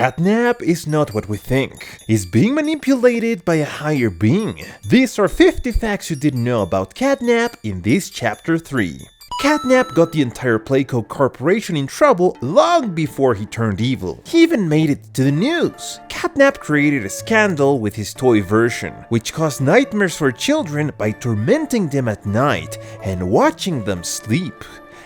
Catnap is not what we think. He's being manipulated by a higher being. These are 50 facts you didn't know about Catnap in this chapter 3. Catnap got the entire Playco Corporation in trouble long before he turned evil. He even made it to the news. Catnap created a scandal with his toy version, which caused nightmares for children by tormenting them at night and watching them sleep.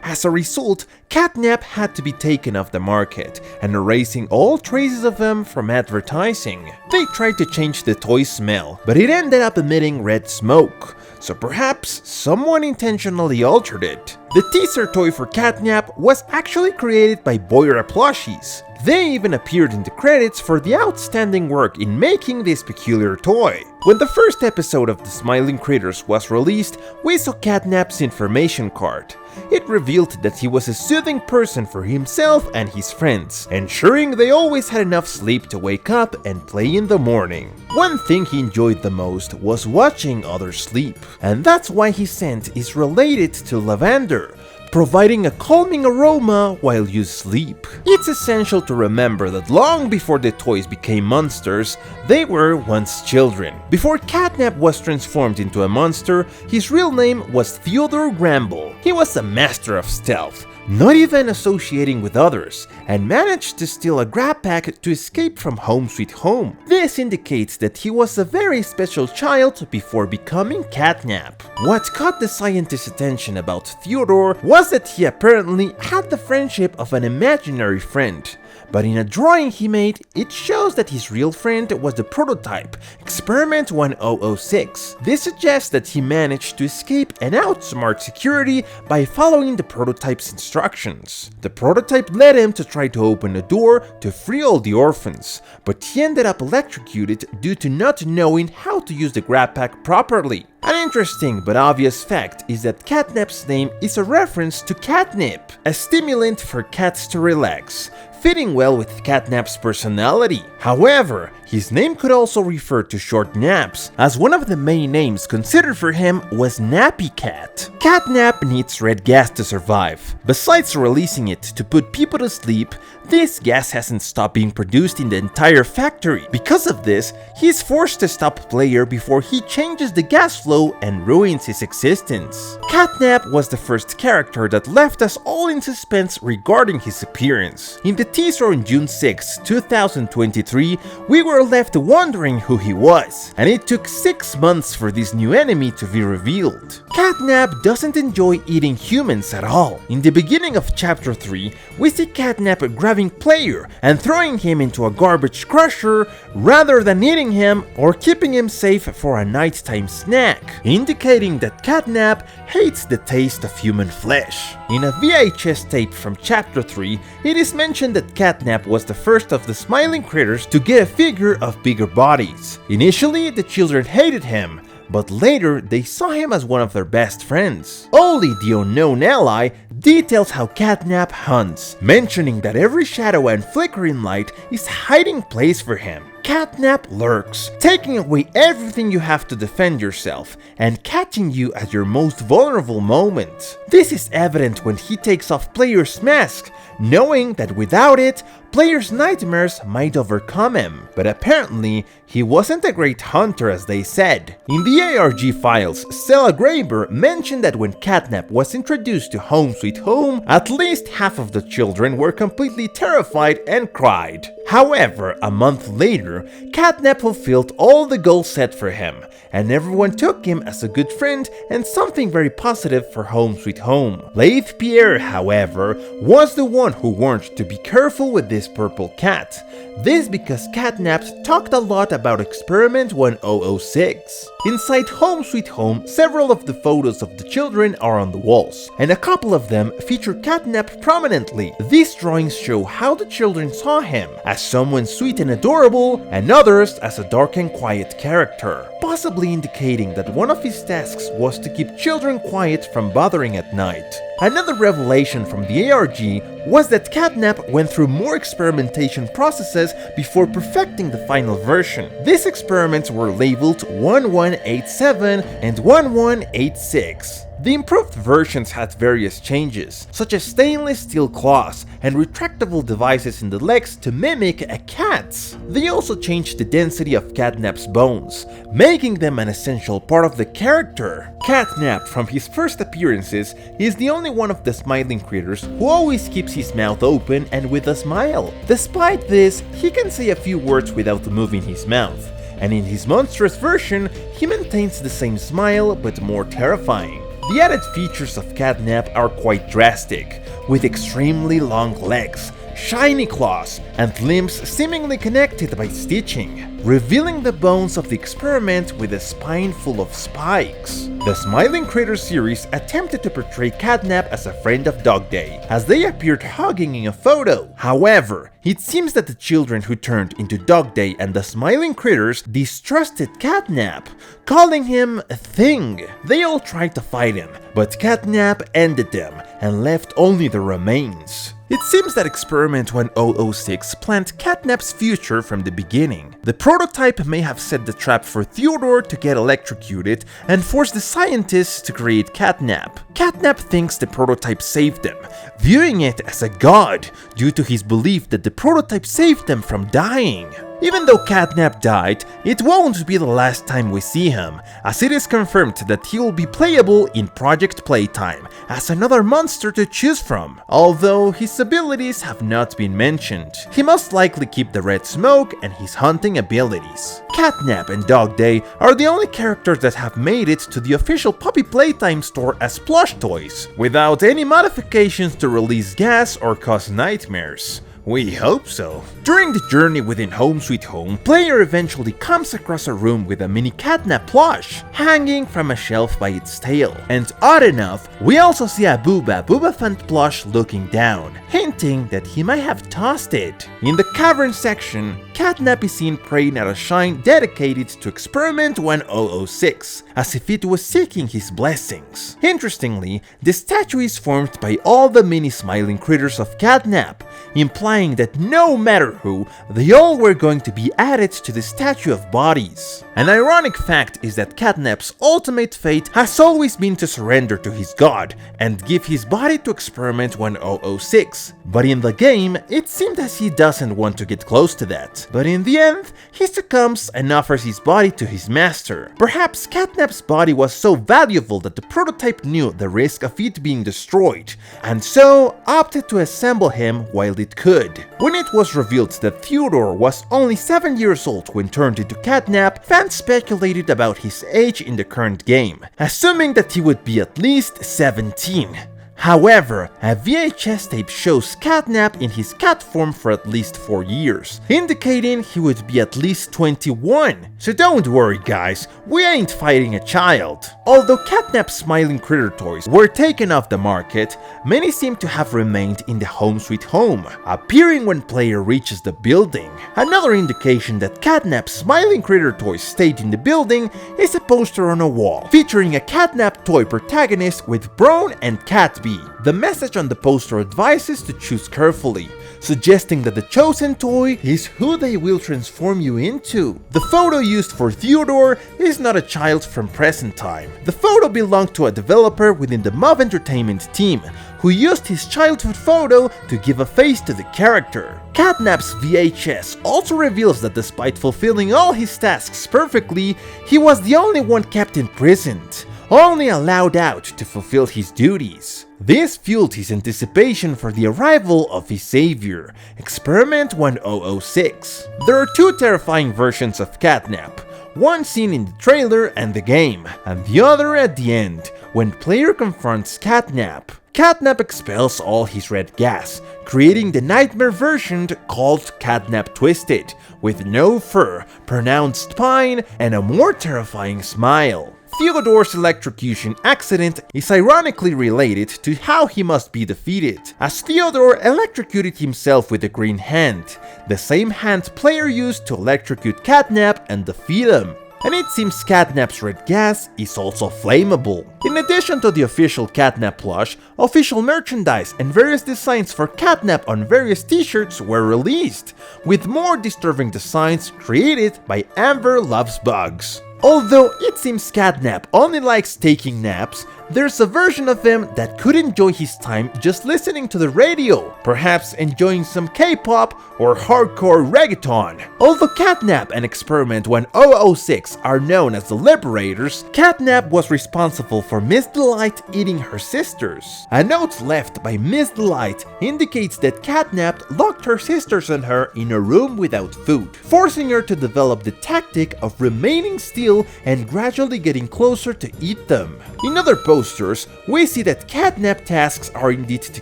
As a result, Catnap had to be taken off the market and erasing all traces of him from advertising. They tried to change the toy's smell, but it ended up emitting red smoke, so perhaps someone intentionally altered it. The teaser toy for Catnap was actually created by Boyer Plushies. They even appeared in the credits for the outstanding work in making this peculiar toy. When the first episode of The Smiling Critters was released, we saw Catnap's information card. It revealed that he was a soothing person for himself and his friends, ensuring they always had enough sleep to wake up and play in the morning. One thing he enjoyed the most was watching others sleep, and that's why his scent is related to lavender, providing a calming aroma while you sleep. It's essential to remember that long before the toys became monsters, they were once children. Before Catnap was transformed into a monster, his real name was Theodore Gramble. He was a master of stealth, not even associating with others, and managed to steal a grab pack to escape from Home Sweet Home. This indicates that he was a very special child before becoming Catnap. What caught the scientist's attention about Theodore was that he apparently had the friendship of an imaginary friend. But in a drawing he made, it shows that his real friend was the prototype, Experiment 1006. This suggests that he managed to escape and outsmart security by following the prototype's instructions. The prototype led him to try to open a door to free all the orphans, but he ended up electrocuted due to not knowing how to use the grab pack properly. An interesting but obvious fact is that Catnap's name is a reference to catnip, a stimulant for cats to relax, fitting well with Catnap's personality. However, his name could also refer to short naps, as one of the main names considered for him was Nappy Cat. Catnap needs red gas to survive. Besides releasing it to put people to sleep, this gas hasn't stopped being produced in the entire factory. Because of this, he's forced to stop player before he changes the gas flow and ruins his existence. Catnap was the first character that left us all in suspense regarding his appearance. In the teaser on June 6, 2023, we were left wondering who he was, and it took 6 months for this new enemy to be revealed. Catnap doesn't enjoy eating humans at all. In the beginning of chapter 3, we see Catnap grabbing player and throwing him into a garbage crusher rather than eating him or keeping him safe for a nighttime snack, indicating that Catnap hates the taste of human flesh. In a VHS tape from chapter 3, it is mentioned that Catnap was the first of the Smiling Critters to get a figure of bigger bodies. Initially, the children hated him, but later they saw him as one of their best friends. Only the Unknown Ally details how Catnap hunts, mentioning that every shadow and flickering light is a hiding place for him. Catnap lurks, taking away everything you have to defend yourself and catching you at your most vulnerable moment. This is evident when he takes off player's mask, knowing that without it, players' nightmares might overcome him. But apparently, he wasn't a great hunter as they said. In the ARG files, Stella Graber mentioned that when Catnap was introduced to Home Sweet Home, at least half of the children were completely terrified and cried. However, a month later, Catnap fulfilled all the goals set for him, and everyone took him as a good friend and something very positive for Home Sweet Home. Leith Pierre, however, was the one who warned to be careful with this purple cat. This because Catnap talked a lot about Experiment 1006. Inside Home Sweet Home, several of the photos of the children are on the walls, and a couple of them feature Catnap prominently. These drawings show how the children saw him, as someone sweet and adorable, and others as a dark and quiet character, possibly indicating that one of his tasks was to keep children quiet from bothering at night. Another revelation from the ARG was that Catnap went through more experimentation processes before perfecting the final version. These experiments were labeled 1187 and 1186. The improved versions had various changes, such as stainless steel claws and retractable devices in the legs to mimic a cat's. They also changed the density of Catnap's bones, making them an essential part of the character. Catnap, from his first appearances, is the only one of the smiling critters who always keeps his mouth open and with a smile. Despite this, he can say a few words without moving his mouth, and in his monstrous version, he maintains the same smile but more terrifying. The added features of Catnap are quite drastic, with extremely long legs, shiny claws, and limbs seemingly connected by stitching, revealing the bones of the experiment with a spine full of spikes. The Smiling Critter series attempted to portray Catnap as a friend of Dog Day, as they appeared hugging in a photo. However, it seems that the children who turned into Dog Day and the Smiling Critters distrusted Catnap, calling him a thing. They all tried to fight him, but Catnap ended them and left only the remains. It seems that Experiment 1006 planned Catnap's future from the beginning. The prototype may have set the trap for Theodore to get electrocuted and force the scientists to create Catnap. Catnap thinks the prototype saved them, viewing it as a god due to his belief that the prototype saved them from dying. Even though Catnap died, it won't be the last time we see him, as it is confirmed that he will be playable in Project Playtime as another monster to choose from, although his abilities have not been mentioned. He must likely keep the red smoke and his hunting abilities. Catnap and Dog Day are the only characters that have made it to the official Puppy Playtime store as plush toys, without any modifications to release gas or cause nightmares. We hope so. During the journey within Home Sweet Home, player eventually comes across a room with a mini Catnap plush hanging from a shelf by its tail. And odd enough, we also see a Boobafant plush looking down, hinting that he might have tossed it. In the cavern section, Catnap is seen praying at a shrine dedicated to Experiment 1006, as if it was seeking his blessings. Interestingly, the statue is formed by all the mini smiling critters of Catnap, implying that no matter who, they all were going to be added to the statue of bodies. An ironic fact is that Catnap's ultimate fate has always been to surrender to his god and give his body to Experiment 1006, but in the game, it seemed as he doesn't want to get close to that. But in the end, he succumbs and offers his body to his master. Perhaps Catnap's body was so valuable that the prototype knew the risk of it being destroyed, and so opted to assemble him while it could. When it was revealed that Theodore was only 7 years old when turned into Catnap, fans speculated about his age in the current game, assuming that he would be at least 17. However, a VHS tape shows Catnap in his cat form for at least 4 years, indicating he would be at least 21. So don't worry guys, we ain't fighting a child. Although Catnap's smiling critter toys were taken off the market, many seem to have remained in the Home Sweet Home, appearing when player reaches the building. Another indication that Catnap's smiling critter toys stayed in the building is a poster on a wall, featuring a Catnap toy protagonist with Brown and Catbee. The message on the poster advises to choose carefully, suggesting that the chosen toy is who they will transform you into. The photo used for Theodore is not a child from present time. The photo belonged to a developer within the Mob Entertainment team, who used his childhood photo to give a face to the character. Catnap's VHS also reveals that despite fulfilling all his tasks perfectly, he was the only one kept imprisoned, only allowed out to fulfill his duties. This fueled his anticipation for the arrival of his savior, Experiment 1006. There are two terrifying versions of Catnap, one seen in the trailer and the game, and the other at the end, when player confronts Catnap. Catnap expels all his red gas, creating the nightmare version called Catnap Twisted, with no fur, pronounced spine, and a more terrifying smile. Theodore's electrocution accident is ironically related to how he must be defeated, as Theodore electrocuted himself with a green hand, the same hand player used to electrocute Catnap and defeat him. And it seems Catnap's red gas is also flammable. In addition to the official Catnap plush, official merchandise and various designs for Catnap on various t-shirts were released, with more disturbing designs created by Amber Loves Bugs. Although it seems Catnap only likes taking naps, there's a version of him that could enjoy his time just listening to the radio, perhaps enjoying some K-pop or hardcore reggaeton. Although Catnap and Experiment 1006 are known as the Liberators, Catnap was responsible for Miss Delight eating her sisters. A note left by Miss Delight indicates that Catnap locked her sisters and her in a room without food, forcing her to develop the tactic of remaining still and gradually getting closer to eat them. In other posters, we see that Catnap tasks are indeed to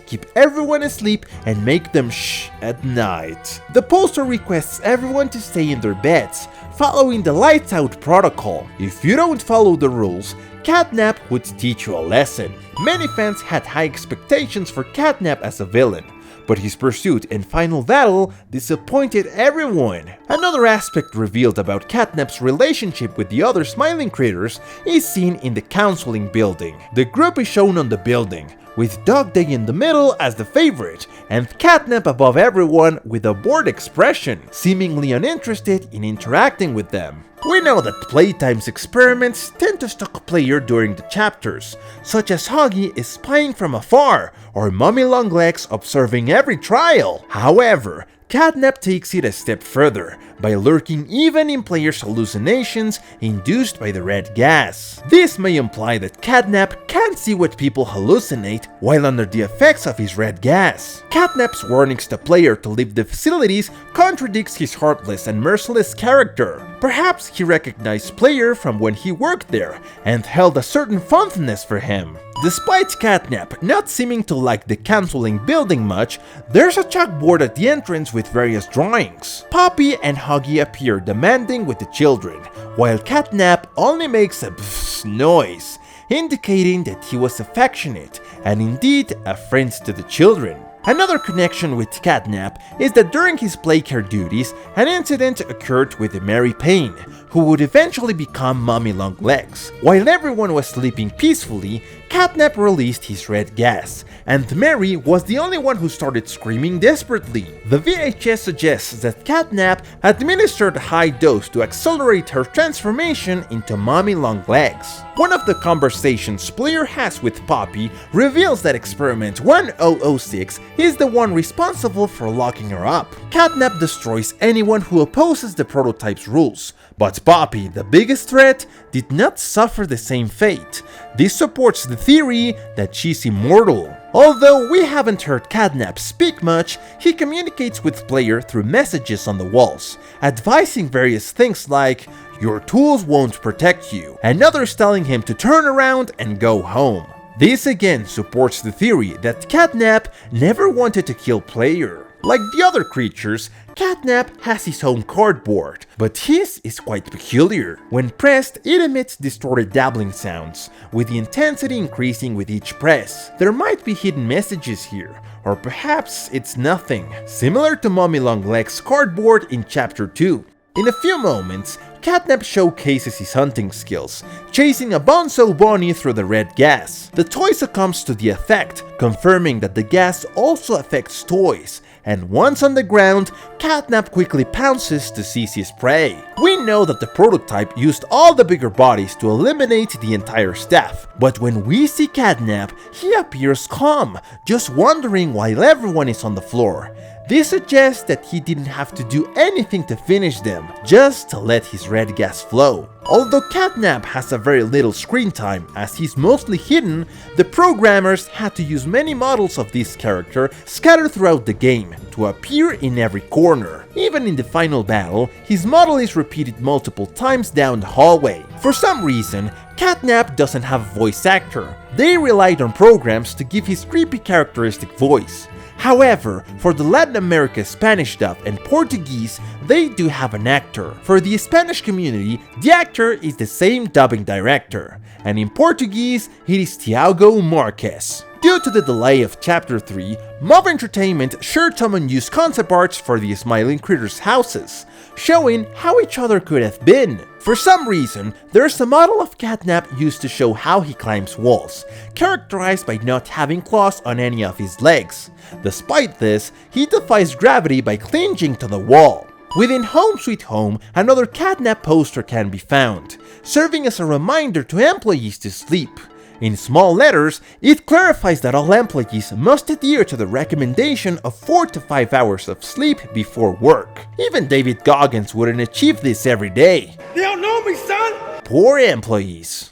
keep everyone asleep and make them shh at night. The poster requests everyone to stay in their beds, following the lights out protocol. If you don't follow the rules, Catnap would teach you a lesson. Many fans had high expectations for Catnap as a villain, but his pursuit and final battle disappointed everyone. Another aspect revealed about Catnap's relationship with the other smiling critters is seen in the counseling building. The group is shown on the building, with Dog Day in the middle as the favorite, and Catnap above everyone with a bored expression, seemingly uninterested in interacting with them. We know that Playtime's experiments tend to stalk a player during the chapters, such as Huggy is spying from afar, or Mommy Longlegs observing every trial. However, Catnap takes it a step further, by lurking even in players' hallucinations induced by the red gas. This may imply that Catnap can't see what people hallucinate while under the effects of his red gas. Catnap's warnings to player to leave the facilities contradicts his heartless and merciless character. Perhaps he recognized player from when he worked there and held a certain fondness for him. Despite Catnap not seeming to like the counseling building much, there's a chalkboard at the entrance with various drawings. Poppy and Huggy appear demanding with the children, while Catnap only makes a pfft noise, indicating that he was affectionate and indeed a friend to the children. Another connection with Catnap is that during his playcare duties, an incident occurred with Mary Payne, who would eventually become Mommy Longlegs. While everyone was sleeping peacefully, Catnap released his red gas, and Mary was the only one who started screaming desperately. The VHS suggests that Catnap administered a high dose to accelerate her transformation into Mommy Longlegs. One of the conversations player has with Poppy reveals that Experiment 1006 is the one responsible for locking her up. Catnap destroys anyone who opposes the prototype's rules, but Poppy, the biggest threat, did not suffer the same fate. This supports the theory that she's immortal. Although we haven't heard Catnap speak much, he communicates with player through messages on the walls, advising various things like, "Your tools won't protect you," and others telling him to turn around and go home. This again supports the theory that Catnap never wanted to kill player. Like the other creatures, Catnap has his own cardboard, but his is quite peculiar. When pressed, it emits distorted dabbling sounds, with the intensity increasing with each press. There might be hidden messages here, or perhaps it's nothing, similar to Mommy Longlegs' cardboard in Chapter 2. In a few moments, Catnap showcases his hunting skills, chasing a Bonzo Bonnie through the red gas. The toy succumbs to the effect, confirming that the gas also affects toys, and once on the ground, Catnap quickly pounces to seize his prey. We know that the prototype used all the bigger bodies to eliminate the entire staff, but when we see Catnap, he appears calm, just wondering while everyone is on the floor. This suggests that he didn't have to do anything to finish them, just to let his red gas flow. Although Catnap has a very little screen time as he's mostly hidden, the programmers had to use many models of this character scattered throughout the game to appear in every corner. Even in the final battle, his model is repeated multiple times down the hallway. For some reason, Catnap doesn't have a voice actor. They relied on programs to give his creepy characteristic voice. However, for the Latin America Spanish dub and Portuguese, they do have an actor. For the Spanish community, the actor is the same dubbing director, and in Portuguese, it is Thiago Marques. Due to the delay of Chapter 3, Mob Entertainment shared some unused concept arts for the Smiling Critters' houses, showing how each other could have been. For some reason, there's a model of Catnap used to show how he climbs walls, characterized by not having claws on any of his legs. Despite this, he defies gravity by clinging to the wall. Within Home Sweet Home, another Catnap poster can be found, serving as a reminder to employees to sleep. In small letters, it clarifies that all employees must adhere to the recommendation of 4 to 5 hours of sleep before work. Even David Goggins wouldn't achieve this every day. They don't know me, son! Poor employees.